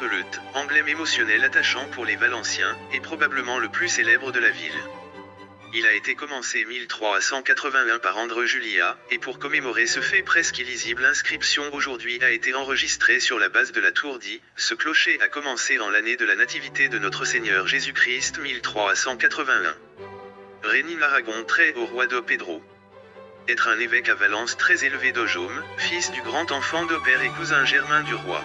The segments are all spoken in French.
Michelet, emblème émotionnel attachant pour les Valenciens, est probablement le plus célèbre de la ville. Il a été commencé 1381 par André Juliat, et pour commémorer ce fait presque illisible, l'inscription aujourd'hui a été enregistrée sur la base de la tour dit, ce clocher a commencé en l'année de la nativité de notre Seigneur Jésus-Christ 1381. Rénine Aragon trait au roi de Pedro. Être un évêque à Valence très élevé d'Ojaume, fils du grand enfant de père et cousin germain du roi.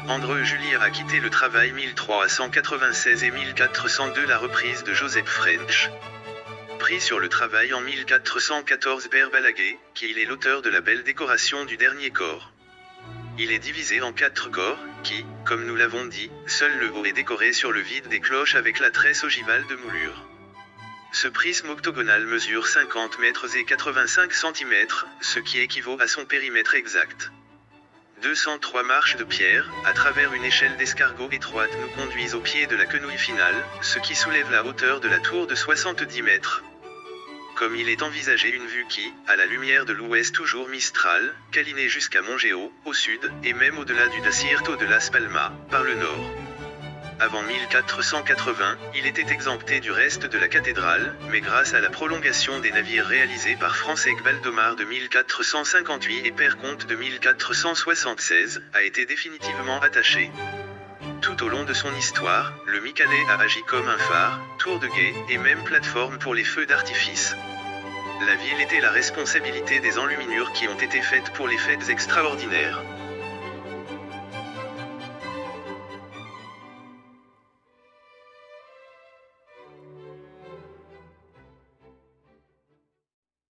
André Juliat a quitté le travail 1396 et 1402 la reprise de Joseph French. Pris sur le travail en 1414 Père Balaguer, qui il est l'auteur de la belle décoration du dernier corps. Il est divisé en 4 corps, qui, comme nous l'avons dit, seul le haut est décoré sur le vide des cloches avec la tresse ogivale de moulure. Ce prisme octogonal mesure 50 mètres et 85 cm, ce qui équivaut à son périmètre exact. 203 marches de pierre, à travers une échelle d'escargot étroite nous conduisent au pied de la quenouille finale, ce qui soulève la hauteur de la tour de 70 mètres. Comme il est envisagé une vue qui, à la lumière de l'ouest toujours Mistral, câlinée jusqu'à Montgéo, au sud, et même au-delà du Desierto de Las Palmas, par le nord. Avant 1480, il était exempté du reste de la cathédrale, mais grâce à la prolongation des navires réalisés par Francesc Baldomar de 1458 et Père Comte de 1476, a été définitivement attaché. Tout au long de son histoire, le Michelet a agi comme un phare, tour de guet, et même plateforme pour les feux d'artifice. La ville était la responsabilité des enluminures qui ont été faites pour les fêtes extraordinaires.